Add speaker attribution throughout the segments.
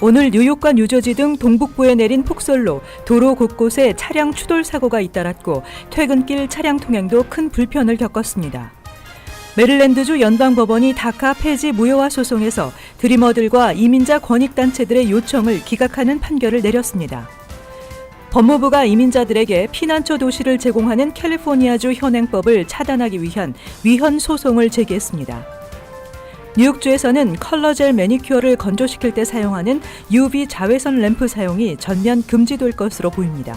Speaker 1: 오늘 뉴욕과 뉴저지 등 동북부에 내린 폭설로 도로 곳곳에 차량 추돌 사고가 잇따랐고 퇴근길 차량 통행도 큰 불편을 겪었습니다. 메릴랜드주 연방법원이 다카 폐지 무효화 소송에서 드리머들과 이민자 권익단체들의 요청을 기각하는 판결을 내렸습니다. 법무부가 이민자들에게 피난처 도시를 제공하는 캘리포니아주 현행법을 차단하기 위한 위헌 소송을 제기했습니다. 뉴욕주에서는 컬러젤 매니큐어를 건조시킬 때 사용하는 UV 자외선 램프 사용이 전면 금지될 것으로 보입니다.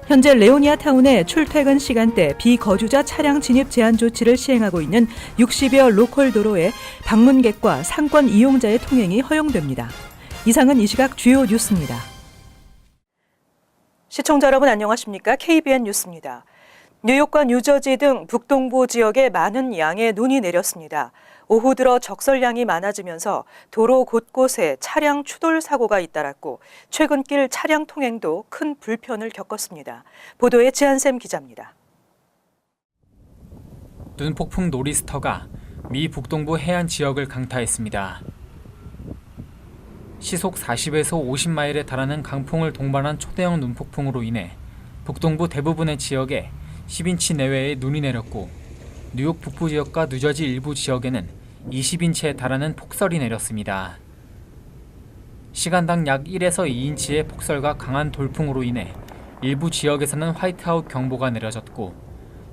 Speaker 1: 현재 레오니아 타운의 출퇴근 시간대 비거주자 차량 진입 제한 조치를 시행하고 있는 60여 로컬 도로에 방문객과 상권 이용자의 통행이 허용됩니다. 이상은 이 시각 주요 뉴스입니다. 시청자 여러분 안녕하십니까? KBN 뉴스입니다. 뉴욕과 뉴저지 등 북동부 지역에 많은 양의 눈이 내렸습니다. 오후 들어 적설량이 많아지면서 도로 곳곳에 차량 추돌 사고가 잇따랐고 최근길 차량 통행도 큰 불편을 겪었습니다. 보도에 지한샘 기자입니다.
Speaker 2: 눈폭풍 노리스터가 미 북동부 해안 지역을 강타했습니다. 시속 40에서 50마일에 달하는 강풍을 동반한 초대형 눈폭풍으로 인해 북동부 대부분의 지역에 10인치 내외의 눈이 내렸고 뉴욕 북부 지역과 뉴저지 일부 지역에는 20인치에 달하는 폭설이 내렸습니다. 시간당 약 1에서 2인치의 폭설과 강한 돌풍으로 인해 일부 지역에서는 화이트아웃 경보가 내려졌고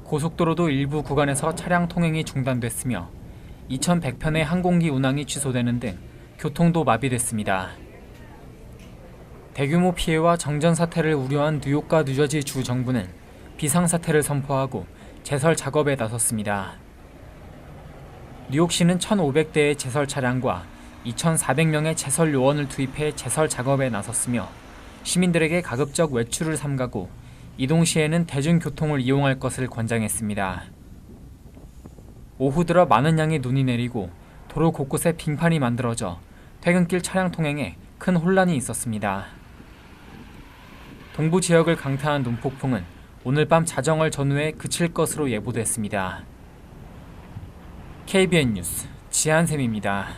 Speaker 2: 고속도로도 일부 구간에서 차량 통행이 중단됐으며 2,100편의 항공기 운항이 취소되는 등 교통도 마비됐습니다. 대규모 피해와 정전 사태를 우려한 뉴욕과 뉴저지 주 정부는 비상사태를 선포하고 제설 작업에 나섰습니다. 뉴욕시는 1,500대의 제설 차량과 2,400명의 제설 요원을 투입해 제설 작업에 나섰으며 시민들에게 가급적 외출을 삼가고 이동 시에는 대중교통을 이용할 것을 권장했습니다. 오후 들어 많은 양의 눈이 내리고 도로 곳곳에 빙판이 만들어져 퇴근길 차량 통행에 큰 혼란이 있었습니다. 동부 지역을 강타한 눈폭풍은 오늘 밤 자정을 전후해 그칠 것으로 예보됐습니다. KBN 뉴스 지한샘입니다.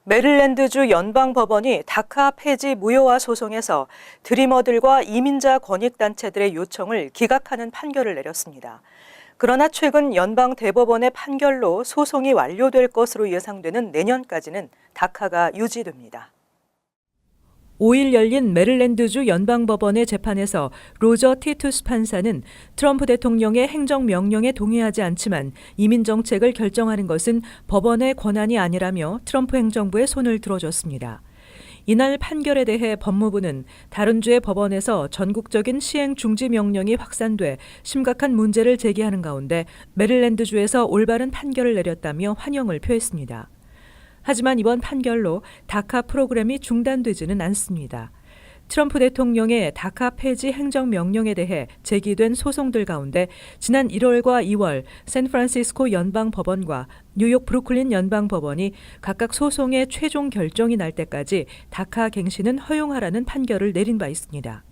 Speaker 1: 메릴랜드주 연방법원이 다카 폐지 무효화 소송에서 드리머들과 이민자 권익단체들의 요청을 기각하는 판결을 내렸습니다. 그러나 최근 연방대법원의 판결로 소송이 완료될 것으로 예상되는 내년까지는 다카가 유지됩니다. 5일 열린 메릴랜드주 연방법원의 재판에서 로저 티투스 판사는 트럼프 대통령의 행정명령에 동의하지 않지만 이민정책을 결정하는 것은 법원의 권한이 아니라며 트럼프 행정부에 손을 들어줬습니다. 이날 판결에 대해 법무부는 다른 주의 법원에서 전국적인 시행 중지 명령이 확산돼 심각한 문제를 제기하는 가운데 메릴랜드주에서 올바른 판결을 내렸다며 환영을 표했습니다. 하지만 이번 판결로 다카 프로그램이 중단되지는 않습니다. 트럼프 대통령의 다카 폐지 행정명령에 대해 제기된 소송들 가운데 지난 1월과 2월 샌프란시스코 연방법원과 뉴욕 브루클린 연방법원이 각각 소송의 최종 결정이 날 때까지 다카 갱신은 허용하라는 판결을 내린 바 있습니다.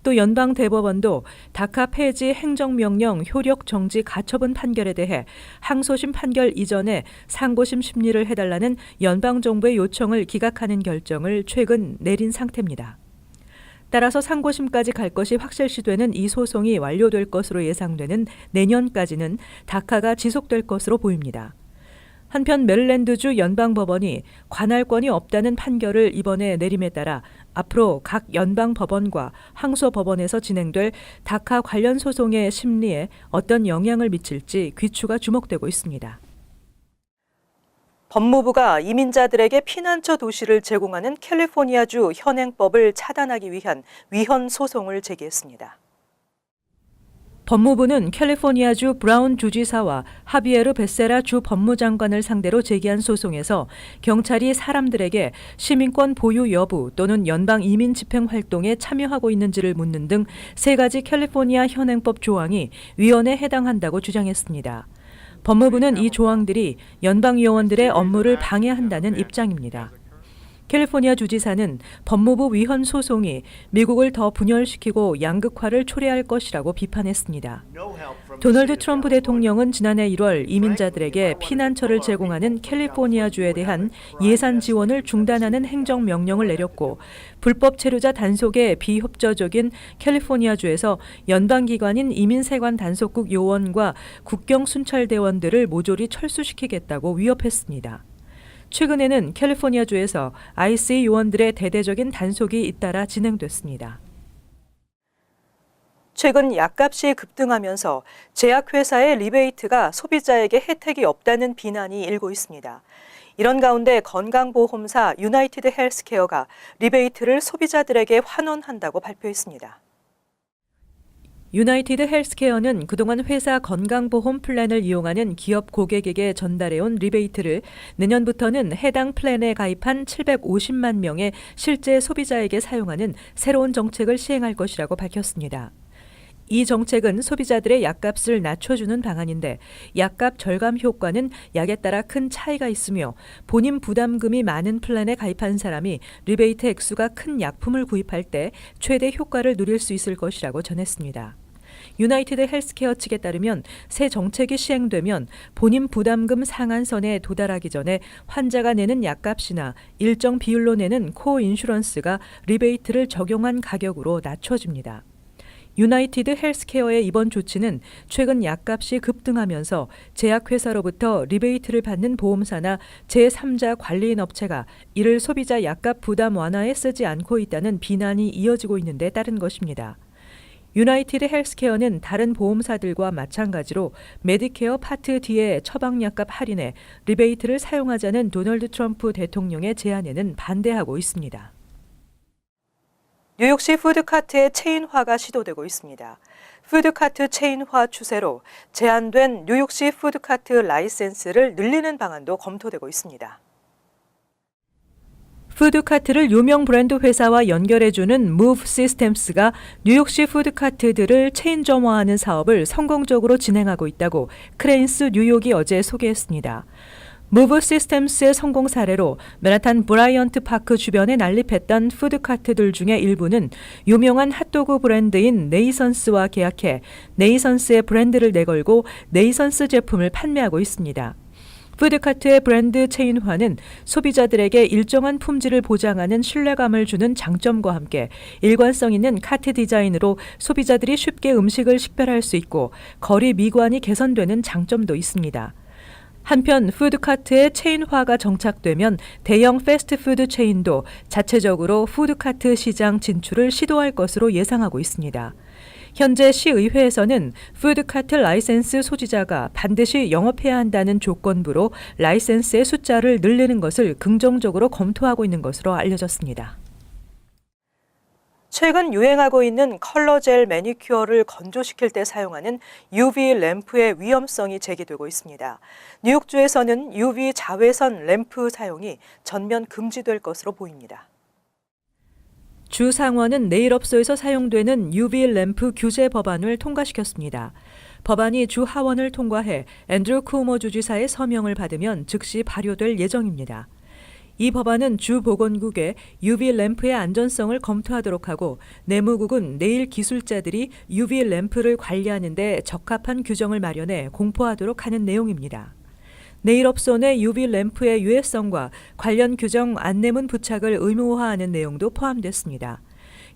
Speaker 1: 또 연방대법원도 다카 폐지 행정명령 효력 정지 가처분 판결에 대해 항소심 판결 이전에 상고심 심리를 해달라는 연방정부의 요청을 기각하는 결정을 최근 내린 상태입니다. 따라서 상고심까지 갈 것이 확실시되는 이 소송이 완료될 것으로 예상되는 내년까지는 다카가 지속될 것으로 보입니다. 한편 메릴랜드주 연방법원이 관할권이 없다는 판결을 이번에 내림에 따라 앞으로 각 연방법원과 항소법원에서 진행될 다카 관련 소송의 심리에 어떤 영향을 미칠지 귀추가 주목되고 있습니다. 법무부가 이민자들에게 피난처 도시를 제공하는 캘리포니아주 현행법을 차단하기 위한 위헌 소송을 제기했습니다. 법무부는 캘리포니아주 브라운 주지사와 하비에르 베세라 주 법무장관을 상대로 제기한 소송에서 경찰이 사람들에게 시민권 보유 여부 또는 연방 이민 집행 활동에 참여하고 있는지를 묻는 등 3가지 캘리포니아 현행법 조항이 위헌에 해당한다고 주장했습니다. 법무부는 이 조항들이 연방 요원들의 업무를 방해한다는 입장입니다. 캘리포니아 주지사는 법무부 위헌 소송이 미국을 더 분열시키고 양극화를 초래할 것이라고 비판했습니다. 도널드 트럼프 대통령은 지난해 1월 이민자들에게 피난처를 제공하는 캘리포니아주에 대한 예산 지원을 중단하는 행정명령을 내렸고 불법 체류자 단속에 비협조적인 캘리포니아주에서 연방기관인 이민세관 단속국 요원과 국경 순찰대원들을 모조리 철수시키겠다고 위협했습니다. 최근에는 캘리포니아주에서 ICE 요원들의 대대적인 단속이 잇따라 진행됐습니다. 최근 약값이 급등하면서 제약회사의 리베이트가 소비자에게 혜택이 없다는 비난이 일고 있습니다. 이런 가운데 건강보험사 유나이티드 헬스케어가 리베이트를 소비자들에게 환원한다고 발표했습니다. 유나이티드 헬스케어는 그동안 회사 건강보험 플랜을 이용하는 기업 고객에게 전달해온 리베이트를 내년부터는 해당 플랜에 가입한 750만 명의 실제 소비자에게 사용하는 새로운 정책을 시행할 것이라고 밝혔습니다. 이 정책은 소비자들의 약값을 낮춰주는 방안인데 약값 절감 효과는 약에 따라 큰 차이가 있으며 본인 부담금이 많은 플랜에 가입한 사람이 리베이트 액수가 큰 약품을 구입할 때 최대 효과를 누릴 수 있을 것이라고 전했습니다. 유나이티드 헬스케어 측에 따르면 새 정책이 시행되면 본인 부담금 상한선에 도달하기 전에 환자가 내는 약값이나 일정 비율로 내는 코인슈런스가 리베이트를 적용한 가격으로 낮춰집니다. 유나이티드 헬스케어의 이번 조치는 최근 약값이 급등하면서 제약회사로부터 리베이트를 받는 보험사나 제3자 관리인 업체가 이를 소비자 약값 부담 완화에 쓰지 않고 있다는 비난이 이어지고 있는 데 따른 것입니다. 유나이티드 헬스케어는 다른 보험사들과 마찬가지로 메디케어 파트 D의 처방약값 할인에 리베이트를 사용하자는 도널드 트럼프 대통령의 제안에는 반대하고 있습니다. 뉴욕시 푸드카트의 체인화가 시도되고 있습니다. 푸드카트 체인화 추세로 제한된 뉴욕시 푸드카트 라이센스를 늘리는 방안도 검토되고 있습니다. 푸드카트를 유명 브랜드 회사와 연결해주는 Move Systems가 뉴욕시 푸드카트들을 체인점화하는 사업을 성공적으로 진행하고 있다고 크레인스 뉴욕이 어제 소개했습니다. Move Systems의 성공 사례로 맨하탄 브라이언트 파크 주변에 난립했던 푸드카트들 중에 일부는 유명한 핫도그 브랜드인 네이선스와 계약해 네이선스의 브랜드를 내걸고 네이선스 제품을 판매하고 있습니다. 푸드카트의 브랜드 체인화는 소비자들에게 일정한 품질을 보장하는 신뢰감을 주는 장점과 함께 일관성 있는 카트 디자인으로 소비자들이 쉽게 음식을 식별할 수 있고 거리 미관이 개선되는 장점도 있습니다. 한편 푸드카트의 체인화가 정착되면 대형 패스트푸드 체인도 자체적으로 푸드카트 시장 진출을 시도할 것으로 예상하고 있습니다. 현재 시의회에서는 푸드카트 라이센스 소지자가 반드시 영업해야 한다는 조건부로 라이센스의 숫자를 늘리는 것을 긍정적으로 검토하고 있는 것으로 알려졌습니다. 최근 유행하고 있는 컬러 젤 매니큐어를 건조시킬 때 사용하는 UV 램프의 위험성이 제기되고 있습니다. 뉴욕주에서는 UV 자외선 램프 사용이 전면 금지될 것으로 보입니다. 주 상원은 네일업소에서 사용되는 UV 램프 규제 법안을 통과시켰습니다. 법안이 주 하원을 통과해 앤드루 쿠오모 주지사의 서명을 받으면 즉시 발효될 예정입니다. 이 법안은 주 보건국에 UV 램프의 안전성을 검토하도록 하고 내무국은 네일 기술자들이 UV 램프를 관리하는 데 적합한 규정을 마련해 공포하도록 하는 내용입니다. 네일업소 내 UV 램프의 유해성과 관련 규정 안내문 부착을 의무화하는 내용도 포함됐습니다.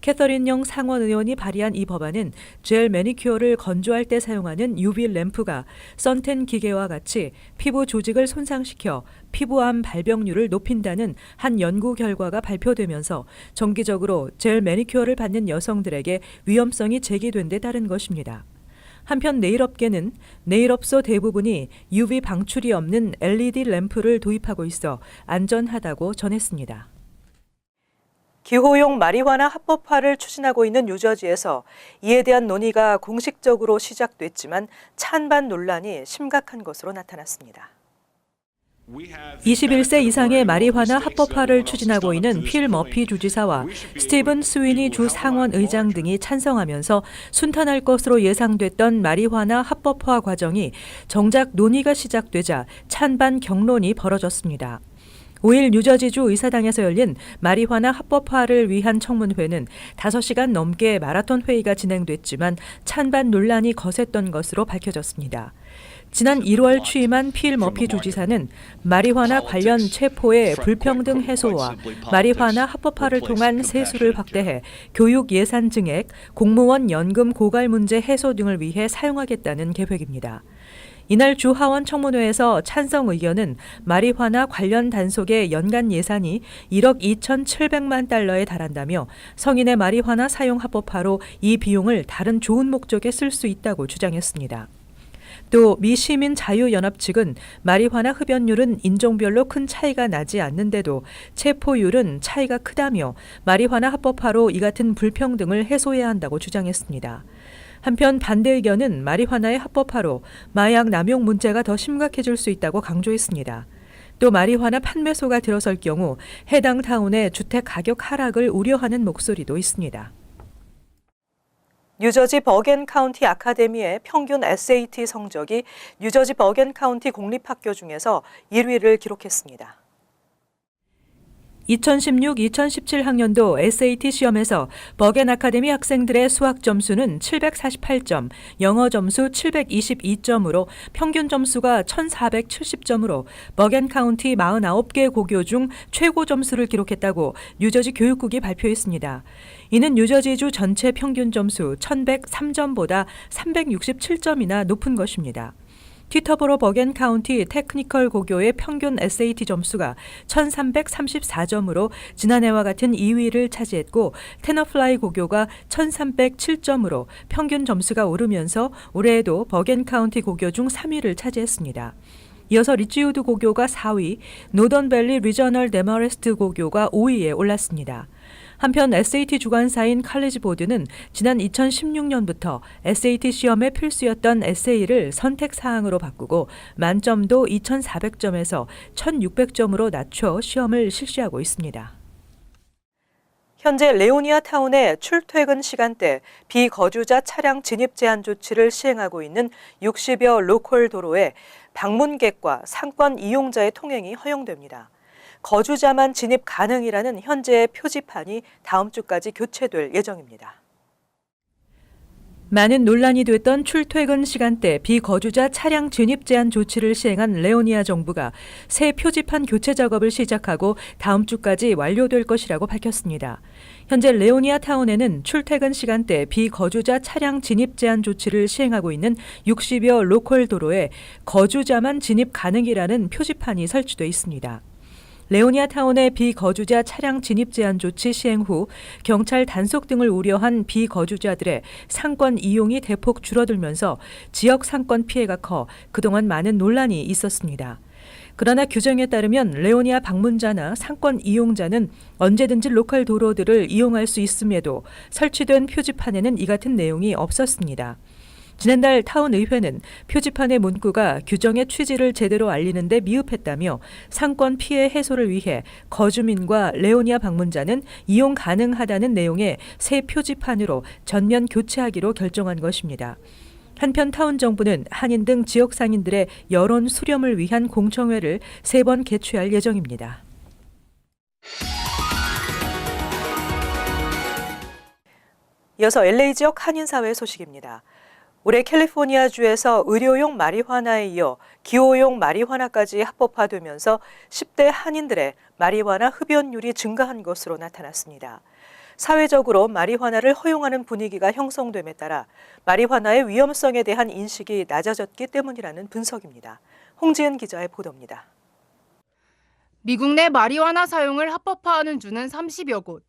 Speaker 1: 캐서린 영 상원 의원이 발의한 이 법안은 젤 매니큐어를 건조할 때 사용하는 UV 램프가 선텐 기계와 같이 피부 조직을 손상시켜 피부암 발병률을 높인다는 한 연구 결과가 발표되면서 정기적으로 젤 매니큐어를 받는 여성들에게 위험성이 제기된 데 따른 것입니다. 한편 네일업계는 네일업소 대부분이 UV 방출이 없는 LED 램프를 도입하고 있어 안전하다고 전했습니다. 기호용 마리화나 합법화를 추진하고 있는 뉴저지에서 이에 대한 논의가 공식적으로 시작됐지만 찬반 논란이 심각한 것으로 나타났습니다. 21세 이상의 마리화나 합법화를 추진하고 있는 필 머피 주지사와 스티븐 스위니 주 상원 의장 등이 찬성하면서 순탄할 것으로 예상됐던 마리화나 합법화 과정이 정작 논의가 시작되자 찬반 격론이 벌어졌습니다. 5일 뉴저지주 의사당에서 열린 마리화나 합법화를 위한 청문회는 5시간 넘게 마라톤 회의가 진행됐지만 찬반 논란이 거셌던 것으로 밝혀졌습니다. 지난 1월 취임한 필 머피 주지사는 마리화나 관련 체포의 불평등 해소와 마리화나 합법화를 통한 세수를 확대해 교육 예산 증액, 공무원 연금 고갈 문제 해소 등을 위해 사용하겠다는 계획입니다. 이날 주 하원 청문회에서 찬성 의견은 마리화나 관련 단속의 연간 예산이 1억 2,700만 달러에 달한다며 성인의 마리화나 사용 합법화로 이 비용을 다른 좋은 목적에 쓸 수 있다고 주장했습니다. 또 미 시민 자유연합 측은 마리화나 흡연율은 인종별로 큰 차이가 나지 않는데도 체포율은 차이가 크다며 마리화나 합법화로 이 같은 불평등을 해소해야 한다고 주장했습니다. 한편 반대 의견은 마리화나의 합법화로 마약 남용 문제가 더 심각해질 수 있다고 강조했습니다. 또 마리화나 판매소가 들어설 경우 해당 타운의 주택 가격 하락을 우려하는 목소리도 있습니다. 뉴저지 버겐 카운티 아카데미의 평균 SAT 성적이 뉴저지 버겐 카운티 공립학교 중에서 1위를 기록했습니다. 2016-2017 학년도 SAT 시험에서 버겐 아카데미 학생들의 수학 점수는 748점, 영어 점수 722점으로 평균 점수가 1,470점으로 버겐 카운티 49개 고교 중 최고 점수를 기록했다고 뉴저지 교육국이 발표했습니다. 이는 뉴저지주 전체 평균 점수 1,103점보다 367점이나 높은 것입니다. 티터보로 버겐 카운티 테크니컬 고교의 평균 SAT 점수가 1,334점으로 지난해와 같은 2위를 차지했고 테너플라이 고교가 1,307점으로 평균 점수가 오르면서 올해에도 버겐 카운티 고교 중 3위를 차지했습니다. 이어서 리치우드 고교가 4위, 노던밸리 리저널 데머레스트 고교가 5위에 올랐습니다. 한편 SAT 주관사인 칼리지 보드는 지난 2016년부터 SAT 시험의 필수였던 에세이를 선택 사항으로 바꾸고 만점도 2,400점에서 1,600점으로 낮춰 시험을 실시하고 있습니다. 현재 레오니아 타운의 출퇴근 시간대 비거주자 차량 진입 제한 조치를 시행하고 있는 60여 로컬 도로에 방문객과 상권 이용자의 통행이 허용됩니다. 거주자만 진입 가능이라는 현재의 표지판이 다음 주까지 교체될 예정입니다. 많은 논란이 됐던 출퇴근 시간대 비거주자 차량 진입 제한 조치를 시행한 레오니아 정부가 새 표지판 교체 작업을 시작하고 다음 주까지 완료될 것이라고 밝혔습니다. 현재 레오니아 타운에는 출퇴근 시간대 비거주자 차량 진입 제한 조치를 시행하고 있는 60여 로컬 도로에 거주자만 진입 가능이라는 표지판이 설치돼 있습니다. 레오니아 타운의 비거주자 차량 진입 제한 조치 시행 후 경찰 단속 등을 우려한 비거주자들의 상권 이용이 대폭 줄어들면서 지역 상권 피해가 커 그동안 많은 논란이 있었습니다. 그러나 규정에 따르면 레오니아 방문자나 상권 이용자는 언제든지 로컬 도로들을 이용할 수 있음에도 설치된 표지판에는 이 같은 내용이 없었습니다. 지난달 타운 의회는 표지판의 문구가 규정의 취지를 제대로 알리는 데 미흡했다며 상권 피해 해소를 위해 거주민과 레오니아 방문자는 이용 가능하다는 내용의 새 표지판으로 전면 교체하기로 결정한 것입니다. 한편 타운 정부는 한인 등 지역 상인들의 여론 수렴을 위한 공청회를 3번 개최할 예정입니다. 이어서 LA 지역 한인사회 소식입니다. 올해 캘리포니아주에서 의료용 마리화나에 이어 기호용 마리화나까지 합법화되면서 10대 한인들의 마리화나 흡연율이 증가한 것으로 나타났습니다. 사회적으로 마리화나를 허용하는 분위기가 형성됨에 따라 마리화나의 위험성에 대한 인식이 낮아졌기 때문이라는 분석입니다. 홍지은 기자의 보도입니다.
Speaker 3: 미국 내 마리화나 사용을 합법화하는 주는 30여 곳.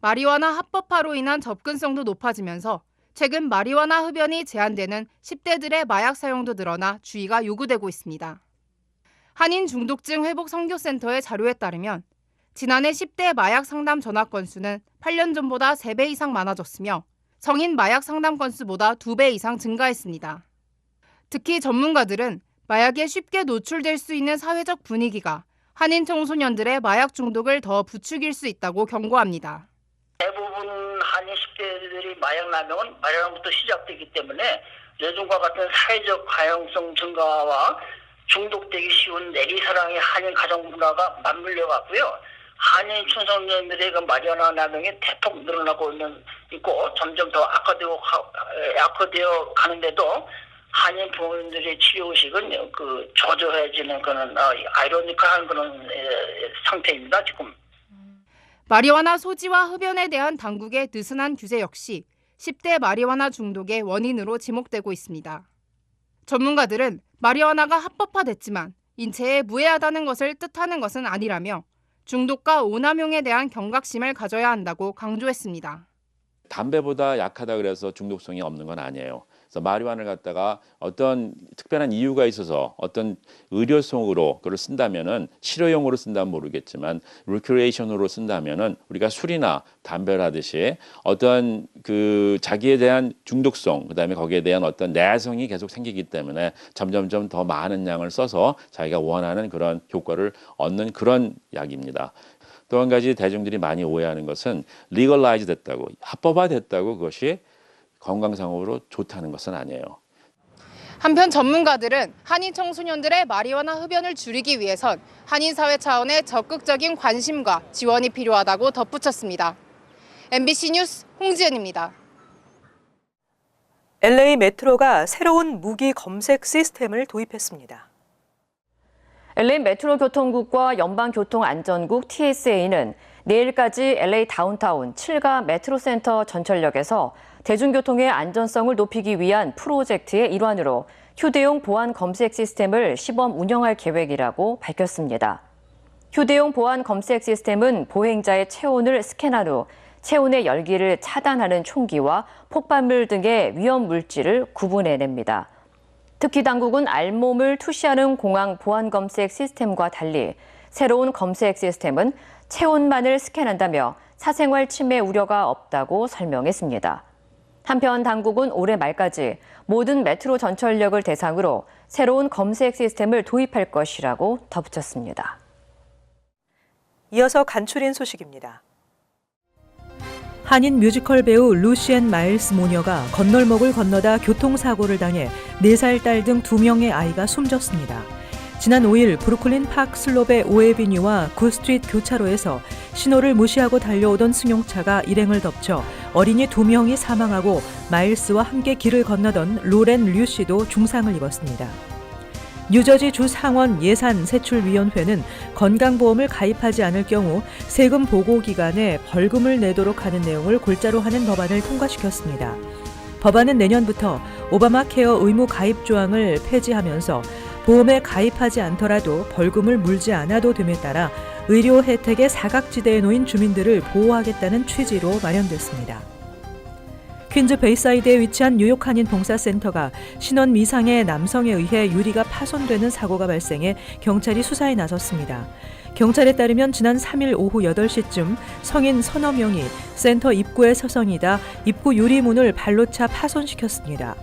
Speaker 3: 마리화나 합법화로 인한 접근성도 높아지면서 최근 마리화나 흡연이 제한되는 10대들의 마약 사용도 늘어나 주의가 요구되고 있습니다. 한인 중독증 회복 선교센터의 자료에 따르면 지난해 10대 마약 상담 전화 건수는 8년 전보다 3배 이상 많아졌으며 성인 마약 상담 건수보다 2배 이상 증가했습니다. 특히 전문가들은 마약에 쉽게 노출될 수 있는 사회적 분위기가 한인 청소년들의 마약 중독을 더 부추길 수 있다고 경고합니다.
Speaker 4: 대부분 한인 10대들이 마약 남용은 마약부터 시작되기 때문에 요즘과 같은 사회적 가용성 증가와 중독되기 쉬운 내리사랑의 한인 가정 문화가 맞물려 갔고요. 한인 청소년들의 그 마리화나 남용이 대폭 늘어나고 있고 점점 더 악화되어 가는데도 한인 부모님들의 치료 의식은 그 저조해지는 그런 아이러니컬한 그런 상태입니다. 지금.
Speaker 3: 마리화나 소지와 흡연에 대한 당국의 느슨한 규제 역시 10대 마리화나 중독의 원인으로 지목되고 있습니다. 전문가들은 마리화나가 합법화됐지만 인체에 무해하다는 것을 뜻하는 것은 아니라며 중독과 오남용에 대한 경각심을 가져야 한다고 강조했습니다.
Speaker 5: 담배보다 약하다 그래서 중독성이 없는 건 아니에요. 그래서 마리화나를 갖다가 어떤 특별한 이유가 있어서 어떤 의료성으로 그걸 쓴다면은 치료용으로 쓴다면 모르겠지만 리크레이션으로 쓴다면은 우리가 술이나 담배를 하듯이 어떤 그 자기에 대한 중독성 그다음에 거기에 대한 어떤 내성이 계속 생기기 때문에 점점점 더 많은 양을 써서 자기가 원하는 그런 효과를 얻는 그런 약입니다. 또 한 가지 대중들이 많이 오해하는 것은 리걸라이즈 됐다고 합법화 됐다고 그것이 건강상으로 좋다는 것은 아니에요.
Speaker 3: 한편 전문가들은 한인 청소년들의 마리화나 흡연을 줄이기 위해선 한인 사회 차원의 적극적인 관심과 지원이 필요하다고 덧붙였습니다. MBC 뉴스 홍지연입니다.
Speaker 1: LA 메트로가 새로운 무기 검색 시스템을 도입했습니다.
Speaker 6: LA 메트로교통국과 연방교통안전국 TSA는 내일까지 LA 다운타운 7가 메트로센터 전철역에서 대중교통의 안전성을 높이기 위한 프로젝트의 일환으로 휴대용 보안 검색 시스템을 시범 운영할 계획이라고 밝혔습니다. 휴대용 보안 검색 시스템은 보행자의 체온을 스캔한 후 체온의 열기를 차단하는 총기와 폭발물 등의 위험 물질을 구분해냅니다. 특히 당국은 알몸을 투시하는 공항 보안 검색 시스템과 달리 새로운 검색 시스템은 체온만을 스캔한다며 사생활 침해 우려가 없다고 설명했습니다. 한편 당국은 올해 말까지 모든 메트로 전철역을 대상으로 새로운 검색 시스템을 도입할 것이라고 덧붙였습니다.
Speaker 1: 이어서 간추린 소식입니다. 한인 뮤지컬 배우 루시앤 마일스 모녀가 건널목을 건너다 교통사고를 당해 4살 딸 등 2명의 아이가 숨졌습니다. 지난 5일 브루클린 파크 슬롭의 오에비뉴와 굿스트리트 교차로에서 신호를 무시하고 달려오던 승용차가 일행을 덮쳐 어린이 2명이 사망하고 마일스와 함께 길을 건너던 로렌 류 씨도 중상을 입었습니다. 뉴저지 주 상원 예산세출위원회는 건강보험을 가입하지 않을 경우 세금 보고 기간에 벌금을 내도록 하는 내용을 골자로 하는 법안을 통과시켰습니다. 법안은 내년부터 오바마 케어 의무 가입 조항을 폐지하면서 보험에 가입하지 않더라도 벌금을 물지 않아도 됨에 따라 의료 혜택의 사각지대에 놓인 주민들을 보호하겠다는 취지로 마련됐습니다. 퀸즈 베이사이드에 위치한 뉴욕 한인 봉사센터가 신원 미상의 남성에 의해 유리가 파손되는 사고가 발생해 경찰이 수사에 나섰습니다. 경찰에 따르면 지난 3일 오후 8시쯤 성인 서너 명이 센터 입구에 서성이다 입구 유리문을 발로 차 파손시켰습니다.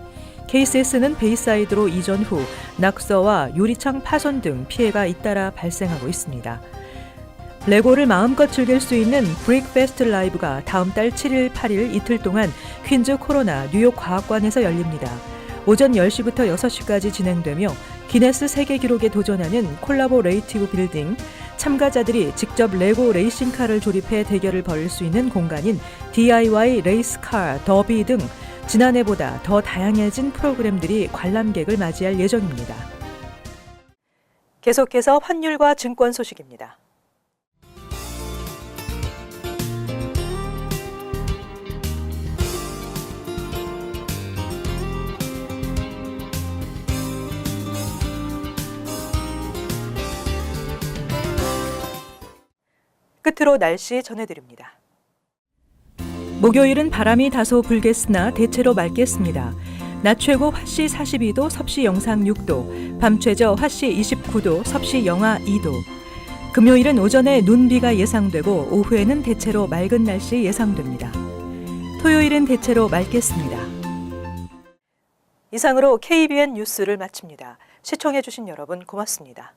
Speaker 1: KCS는 베이사이드로 이전 후 낙서와 유리창 파손 등 피해가 잇따라 발생하고 있습니다. 레고를 마음껏 즐길 수 있는 브릭페스트 라이브가 다음 달 7일, 8일 이틀 동안 퀸즈 코로나 뉴욕 과학관에서 열립니다. 오전 10시부터 6시까지 진행되며 기네스 세계 기록에 도전하는 콜라보레이티브 빌딩, 참가자들이 직접 레고 레이싱카를 조립해 대결을 벌일 수 있는 공간인 DIY 레이스카, 더비 등 지난해보다 더 다양해진 프로그램들이 관람객을 맞이할 예정입니다. 계속해서 환율과 증권 소식입니다. 끝으로 날씨 전해드립니다. 목요일은 바람이 다소 불겠으나 대체로 맑겠습니다. 낮 최고 화씨 42도, 섭씨 영상 6도, 밤 최저 화씨 29도, 섭씨 영하 2도. 금요일은 오전에 눈비가 예상되고 오후에는 대체로 맑은 날씨 예상됩니다. 토요일은 대체로 맑겠습니다. 이상으로 KBN 뉴스를 마칩니다. 시청해주신 여러분 고맙습니다.